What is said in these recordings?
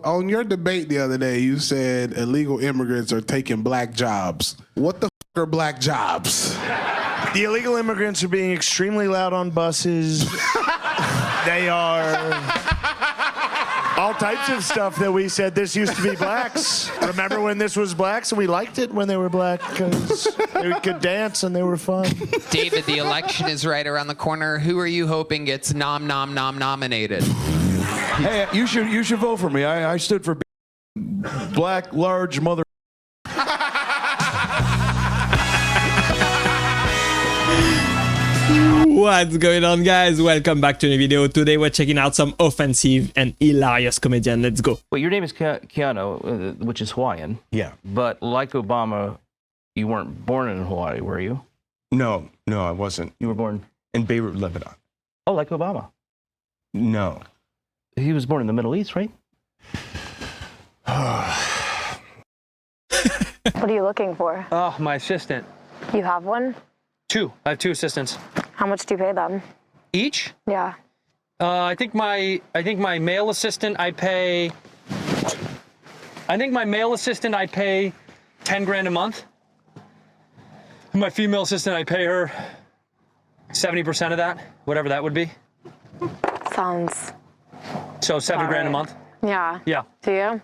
On your debate the other day, you said illegal immigrants are taking black jobs. What the f are black jobs? The illegal immigrants are being extremely loud on buses. They are all types of stuff that we said this used to be blacks. Remember when this was blacks and we liked it when they were black because they could dance and they were fun. David, the election is right around the corner. Who are you hoping gets nominated? Hey, you should vote for me. I stood for black, large mother. What's going on, guys? Welcome back to a new video. Today we're checking out some offensive and hilarious comedian. Let's go. Well, your name is Keanu, which is Hawaiian. Yeah. But like Obama, you weren't born in Hawaii, were you? No, I wasn't. You were born In Beirut, Lebanon. Oh, like Obama. No. He was born in the Middle East, right? What are you looking for? Oh, my assistant. You have one? Two. I have two assistants. How much do you pay them? Each? Yeah. I think my male assistant I pay 10 grand a month. My female assistant I pay her 70% of that, whatever that would be. Sounds... So 7 grand a month. Yeah. Yeah. Do you?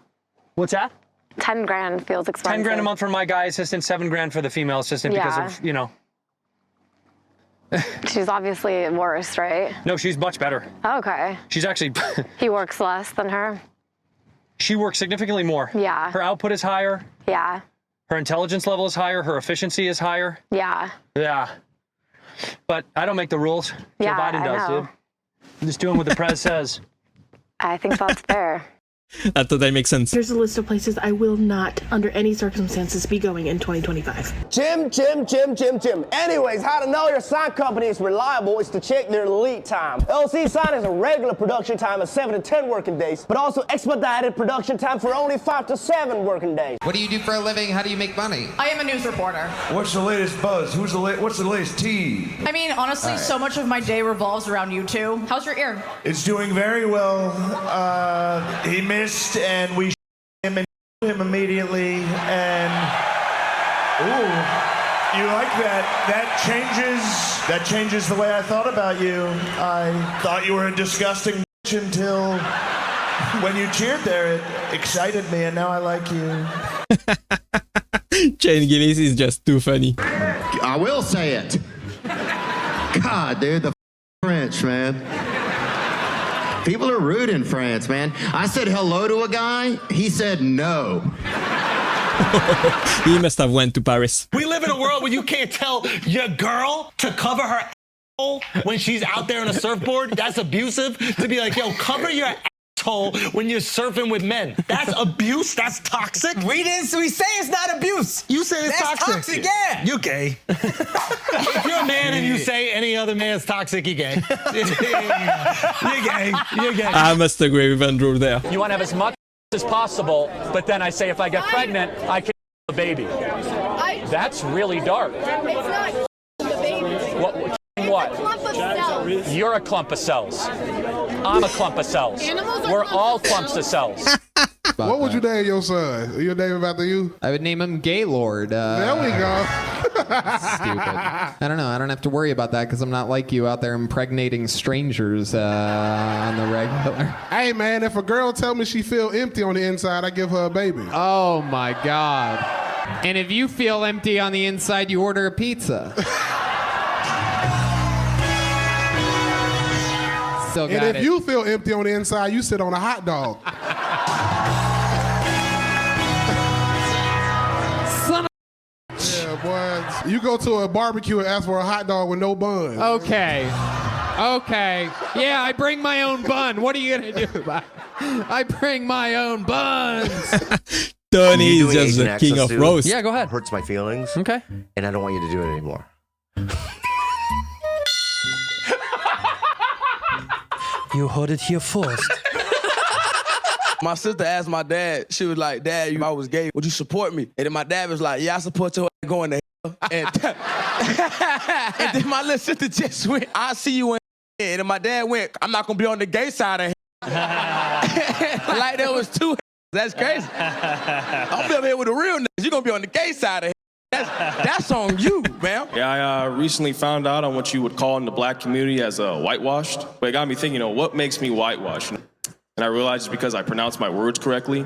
What's that? 10 grand feels expensive. 10 grand a month for my guy assistant, 7 grand for the female assistant because of, you know. She's obviously worse, right? No, she's much better. Okay. She's actually... He works less than her? She works significantly more. Yeah. Her output is higher. Yeah. Her intelligence level is higher. Her efficiency is higher. Yeah. Yeah. But I don't make the rules. Yeah, Joe Biden I does, know. dude. I'm just doing what the press says. I think that's fair. That totally makes sense. Here's a list of places I will not, under any circumstances, be going in 2025. Jim. Anyways, how to know your sign company is reliable is to check their lead time. LC Sign is a regular production time of 7 to 10 working days, but also expedited production time for only 5 to 7 working days. What do you do for a living? How do you make money? I am a news reporter. What's the latest buzz? What's the latest tea? I mean, honestly, so much of my day revolves around you two. How's your ear? It's doing very well. He missed and we him and him immediately and ooh, you like that? That changes the way I thought about you. I thought you were a disgusting bitch until when you cheered there, it excited me, and now I like you. Shane Gillis is just too funny. I will say it. God, dude, the French, man. People are rude in France, man. I said hello to a guy. He said no. He must have went to Paris. We live in a world where you can't tell your girl to cover her asshole when she's out there on a surfboard. That's abusive. To be like, yo, cover your asshole when you're surfing with men. That's abuse. That's toxic. We say it's not abuse. You say it's That's toxic, yeah. You gay. If you're a man and you say any other man's toxic, you're gay. You're gay. You're gay. I must agree with Andrew there. You want to have as much as possible, but then I say if I get pregnant, I can the baby. That's really dark. It's not the baby. What? It's a clump of cells. You're a clump of cells. I'm a clump of cells. We're all clumps of cells. What would you name your son? Your name him after you? I would name him Gaylord. There we go. Stupid. I don't know. I don't have to worry about that because I'm not like you out there impregnating strangers on the regular. Hey, man, if a girl tell me she feel empty on the inside, I give her a baby. Oh, my God. And if you feel empty on the inside, you order a pizza. Still got and if you feel empty on the inside, you sit on a hot dog. Son of yeah, boy. You go to a barbecue and ask for a hot dog with no bun. Okay. Yeah, I bring my own bun. What are you going to do about it? I bring my own buns. Tony is just the king of roast. Yeah, go ahead. Hurts my feelings. Okay. And I don't want you to do it anymore. You heard it here first. My sister asked my dad, she was like, Dad, if I was gay, would you support me? And then my dad was like, yeah, I support your going to hell. And then my little sister just went, I'll see you in. And then my dad went, I'm not going to be on the gay side of hell. Like there was two. That's crazy. I'm gonna be here with the real niggas. You're gonna be on the gay side of it. That's on you, man. Yeah, I recently found out on what you would call in the black community as whitewashed. But it got me thinking, what makes me whitewashed? And I realized it's because I pronounce my words correctly.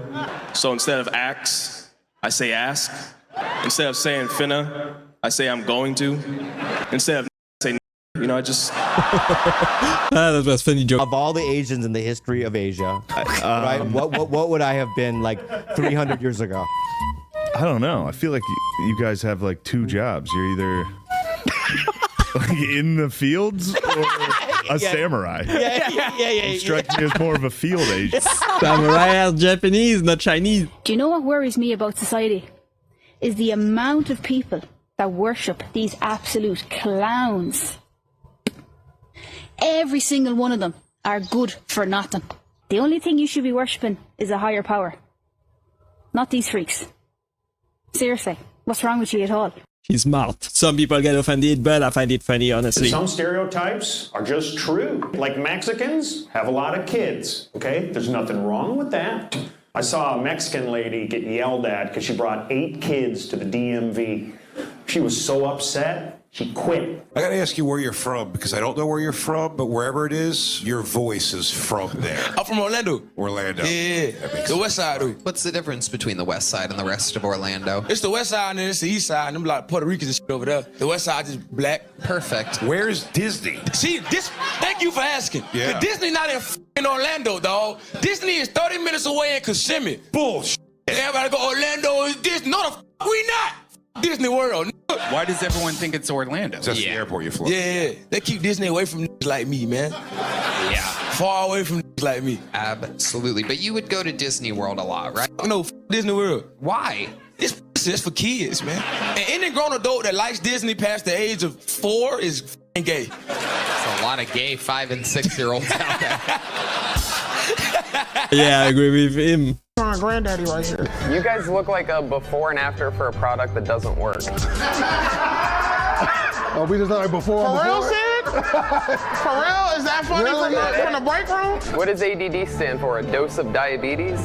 So instead of ax, I say ask. Instead of saying finna, I say I'm going to. Instead of say, I just... That was a funny joke. Of all the Asians in the history of Asia, right? What would I have been like 300 years ago? I don't know. I feel like you guys have like two jobs. You're either like in the fields or a samurai. You strike me as more of a field Asian. Samurai is Japanese, not Chinese. Do you know what worries me about society? Is the amount of people that worship these absolute clowns. Every single one of them are good for nothing. The only thing you should be worshipping is a higher power. Not these freaks. Seriously, what's wrong with you at all? She's smart. Some people get offended, but I find it funny, honestly. Some stereotypes are just true. Like Mexicans have a lot of kids, okay? There's nothing wrong with that. I saw a Mexican lady get yelled at because she brought 8 kids to the DMV. She was so upset, she quit. I gotta ask you where you're from, because I don't know where you're from, but wherever it is, your voice is from there. I'm from Orlando. Orlando. Yeah, the west side, dude. What's the difference between the west side and the rest of Orlando? It's the west side and it's the east side, and them like Puerto Ricans and shit over there. The west side is black. Perfect. Where's Disney? See, thank you for asking. Yeah. Disney not in Orlando, dog. Disney is 30 minutes away in Kissimmee. Bullshit. Everybody go, Orlando is Disney. No, the we not. Disney World. Why does everyone think it's Orlando? That's the airport you're flying. Yeah, they keep Disney away from niggas like me, man. Yeah. Far away from niggas like me. Absolutely. But you would go to Disney World a lot, right? No, Disney World. Why? It's for kids, man. And any grown adult that likes Disney past the age of 4 is gay. There's a lot of gay 5 and 6-year-olds out there. Yeah, I agree with him. My granddaddy right here. You guys look like a before and after for a product that doesn't work. Oh, we just like before. For real, Sid? For real? Is that funny from the break room? What does ADD stand for? A dose of diabetes?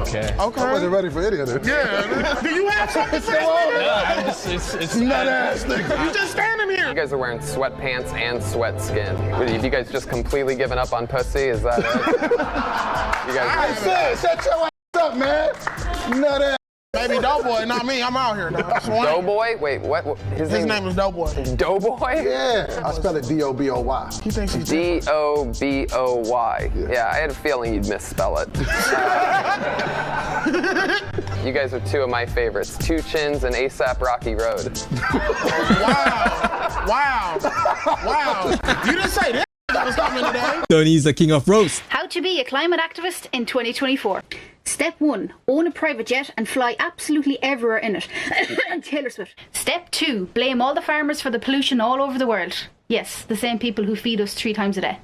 Okay. I wasn't ready for any of this. Yeah. Do you have something for this? No, it's nut ass nigga. You just standing here. You guys are wearing sweatpants and sweat skin. Have you guys just completely given up on pussy? Is that it? You guys shut your ass up, man. Nut ass. Baby Doughboy, not me. I'm out here, dog. Doughboy? Wait, what? His name is Doughboy. Doughboy? Yeah. I spell it D-O-B-O-Y. He thinks he's D-O-B-O-Y. Yeah, I had a feeling you'd misspell it. You guys are 2 of my favorites, 2 Chins and ASAP Rocky Road. Wow. You didn't say that. Tony's the king of roast. How to be a climate activist in 2024. Step 1, own a private jet and fly absolutely everywhere in it. Taylor Swift. Step 2, blame all the farmers for the pollution all over the world. Yes, the same people who feed us 3 times a day.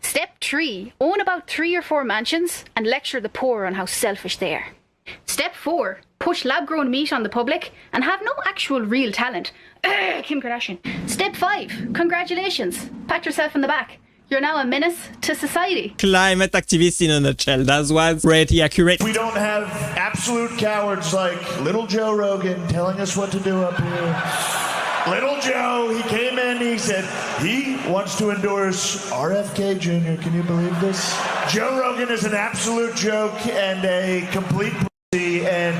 Step 3, own about 3 or 4 mansions and lecture the poor on how selfish they are. Step 4, push lab-grown meat on the public and have no actual real talent. Kim Kardashian. Step 5, congratulations. Pat yourself on the back. You're now a menace to society. Climate activist in a nutshell. That was pretty accurate. We don't have absolute cowards like little Joe Rogan telling us what to do up here. Little Joe, he came in, he said he wants to endorse RFK Jr. Can you believe this? Joe Rogan is an absolute joke and a complete pussy, and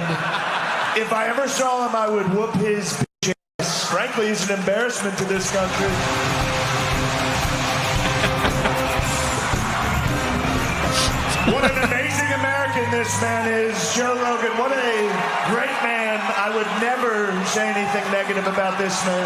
if I ever saw him, I would whoop his bitch ass. Frankly, he's an embarrassment to this country. What an amazing American this man is, Joe Rogan. What a great man. I would never say anything negative about this man.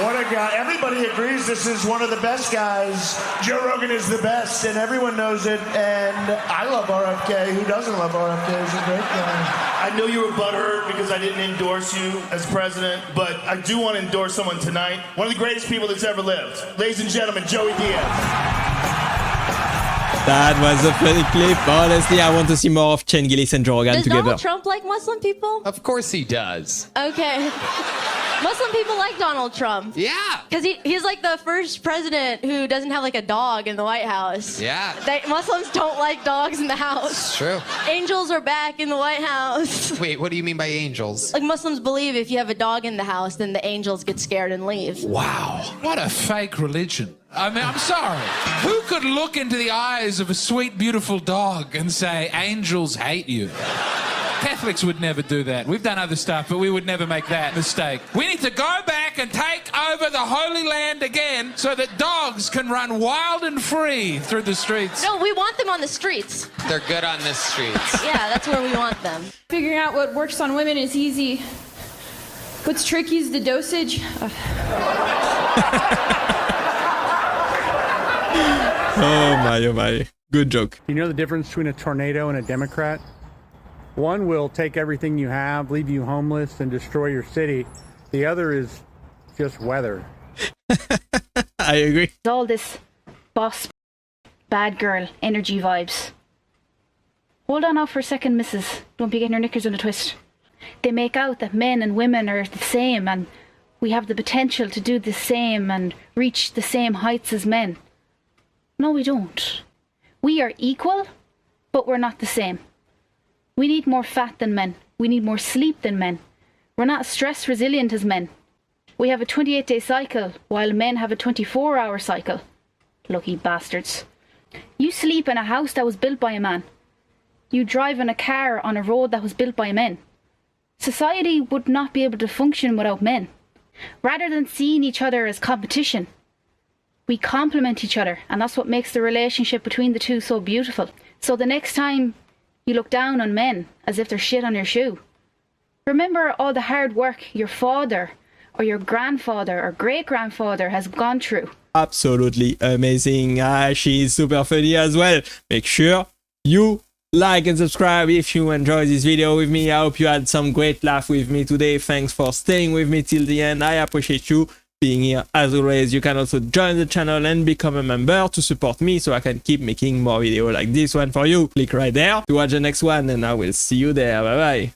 What a guy. Everybody agrees this is one of the best guys. Joe Rogan is the best, and everyone knows it. And I love RFK. Who doesn't love RFK? He's a great guy. I know you were butthurt because I didn't endorse you as president, but I do want to endorse someone tonight. One of the greatest people that's ever lived. Ladies and gentlemen, Joey Diaz. That was a funny clip. Honestly, I want to see more of Chen Gillis and Joe Rogan Does together. Donald Trump like Muslim people? Of course he does. Okay. Muslim people like Donald Trump. Yeah. Because he's like the first president who doesn't have like a dog in the White House. Yeah. Muslims don't like dogs in the house. It's true. Angels are back in the White House. Wait, what do you mean by angels? Like Muslims believe if you have a dog in the house, then the angels get scared and leave. Wow. What a fake religion. I mean, I'm sorry. Who could look into the eyes of a sweet, beautiful dog and say, angels hate you? Catholics would never do that. We've done other stuff, but we would never make that mistake. We need to go back and take over the Holy Land again so that dogs can run wild and free through the streets. No, we want them on the streets. They're good on the streets. Yeah, that's where we want them. Figuring out what works on women is easy. What's tricky is the dosage. Oh my. Good joke. You know the difference between a tornado and a Democrat? One will take everything you have, leave you homeless, and destroy your city. The other is just weather. I agree. All this boss, bad girl energy vibes. Hold on now for a second, missus. Don't be getting your knickers in a twist. They make out that men and women are the same and we have the potential to do the same and reach the same heights as men. No, we don't. We are equal, but we're not the same. We need more fat than men. We need more sleep than men. We're not stress resilient as men. We have a 28-day cycle, while men have a 24-hour cycle. Lucky bastards. You sleep in a house that was built by a man. You drive in a car on a road that was built by men. Society would not be able to function without men. Rather than seeing each other as competition, we complement each other, and that's what makes the relationship between the two so beautiful. So the next time you look down on men as if they're shit on your shoe, remember all the hard work your father or your grandfather or great-grandfather has gone through. Absolutely amazing. She's super funny as well. Make sure you like and subscribe if you enjoyed this video with me. I hope you had some great laugh with me today. Thanks for staying with me till the end. I appreciate you being here as always. You can also join the channel and become a member to support me so I can keep making more videos like this one for you. Click right there to watch the next one and I will see you there. Bye bye.